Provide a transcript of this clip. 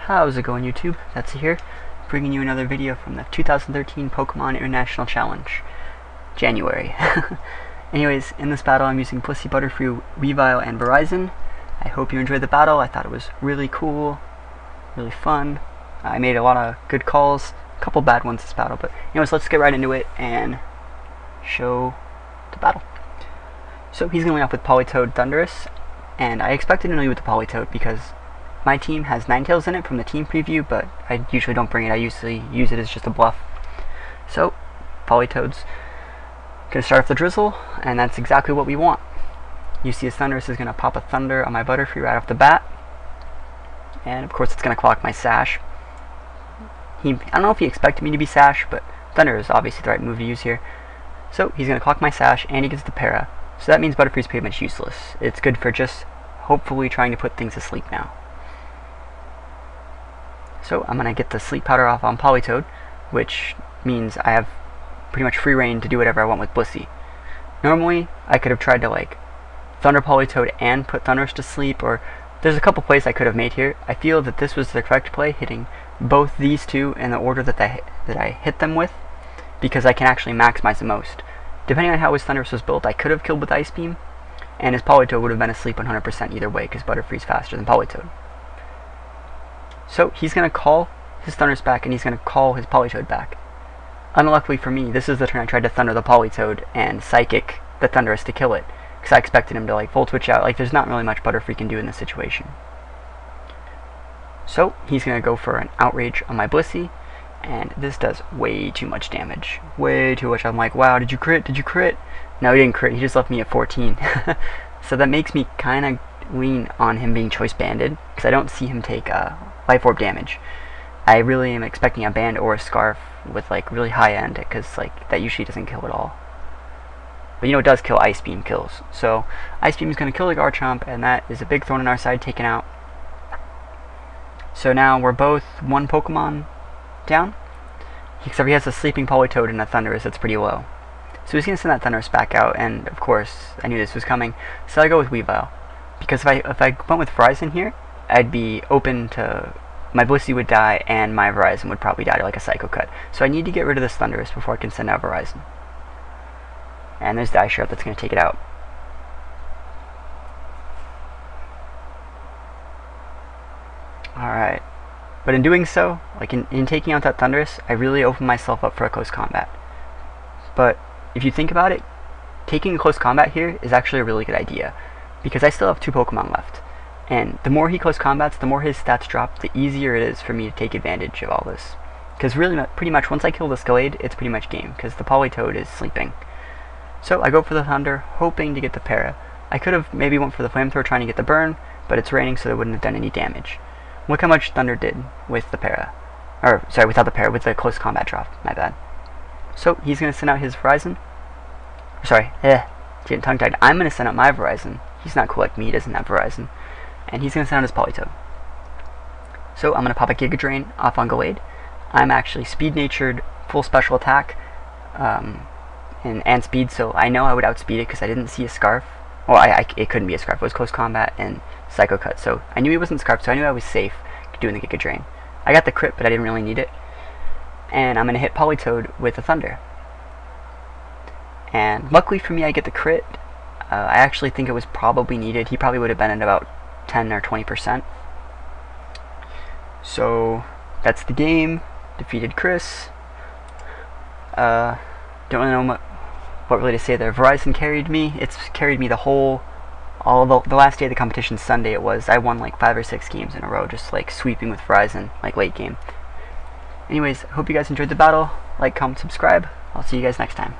How's it going, YouTube? Blissey here, bringing you another video from the 2013 Pokemon International Challenge, January. Anyways, in this battle I'm using Blissey, Butterfree, Weavile, and Verizon. I hope you enjoyed the battle. I thought it was really cool, really fun. I made a lot of good calls, a couple bad ones this battle, but anyways, let's get right into it and show the battle. So he's going to lead off with Politoed, Thundurus, and I expected him to lead with the Politoed because my team has Ninetales in it from the team preview, but I usually don't bring it. I usually use it as just a bluff. So, Politoed's going to start off the Drizzle, and that's exactly what we want. You see his Thundurus is going to pop a Thunder on my Butterfree right off the bat. And of course it's going to clock my Sash. I don't know if he expected me to be Sash, but Thunder is obviously the right move to use here. So he's going to clock my Sash, and he gets the Para. So that means Butterfree's pretty much useless. It's good for just hopefully trying to put things to sleep now. So I'm going to get the Sleep Powder off on Politoed, which means I have pretty much free reign to do whatever I want with Blissey. Normally, I could have tried to like Thunder Politoed and put Thundurus to sleep, or there's a couple plays I could have made here. I feel that this was the correct play, hitting both these two in the order that I hit them with, because I can actually maximize the most. Depending on how his Thundurus was built, I could have killed with Ice Beam, and his Politoed would have been asleep 100% either way, because Butterfree's faster than Politoed. So he's going to call his Thundurus back, and he's going to call his Politoed back. Unluckily for me, this is the turn I tried to Thunder the Politoed and Psychic the Thundurus to kill it, because I expected him to like Volt Switch out. Like, there's not really much Butterfree can do in this situation. So he's going to go for an Outrage on my Blissey, and this does way too much damage. Way too much. I'm like, wow, did you crit? Did you crit? No, he didn't crit. He just left me at 14. So that makes me kind of lean on him being Choice Banded, because I don't see him take Life Orb damage. I really am expecting a Band or a Scarf with like really high end, because like that usually doesn't kill at all. But you know it does kill. Ice Beam kills. So Ice Beam is going to kill the Garchomp, and that is a big thorn on our side taken out. So now we're both one Pokemon down, except he has a Sleeping Politoed and a Thundurus that's pretty low. So he's going to send that Thundurus back out, and of course I knew this was coming, so I go with Weavile. Because if I went with Verizon here, I'd be open to my Blissey would die, and my Verizon would probably die to like a Psycho Cut. So I need to get rid of this Thundurus before I can send out Verizon. And there's the Ice Shroud that's going to take it out. Alright. But in doing so, like in taking out that Thundurus, I really opened myself up for a close combat. But if you think about it, taking a close combat here is actually a really good idea, because I still have 2 Pokemon left. And the more he close combats, the more his stats drop, the easier it is for me to take advantage of all this. Because really, pretty much, once I kill this Gallade, it's pretty much game, because the Politoed is sleeping. So I go for the Thunder, hoping to get the Para. I could have maybe went for the Flamethrower trying to get the burn, but it's raining, so it wouldn't have done any damage. Look how much Thunder did with the Para. Or, sorry, without the Para, with the close combat drop, my bad. So he's going to send out his Verizon. Sorry, getting tongue-tied. I'm going to send out my Verizon. He's not cool like me, he doesn't have Verizon. And he's going to send out his Politoed. So I'm going to pop a Giga Drain off on Gallade. I'm actually speed-natured, full special attack, and speed, so I know I would outspeed it because I didn't see a Scarf. Well, it couldn't be a Scarf. It was close combat and Psycho Cut, so I knew he wasn't Scarf, so I knew I was safe doing the Giga Drain. I got the crit, but I didn't really need it. And I'm going to hit Politoed with a Thunder. And luckily for me, I get the crit. I actually think it was probably needed. He probably would have been at about 10 or 20%. So that's the game. Defeated Chris. Don't really know what really to say there. Verizon carried me. It's carried me the last day of the competition, Sunday it was. I won like 5 or 6 games in a row, just like sweeping with Verizon, like late game. Anyways, hope you guys enjoyed the battle. Like, comment, subscribe. I'll see you guys next time.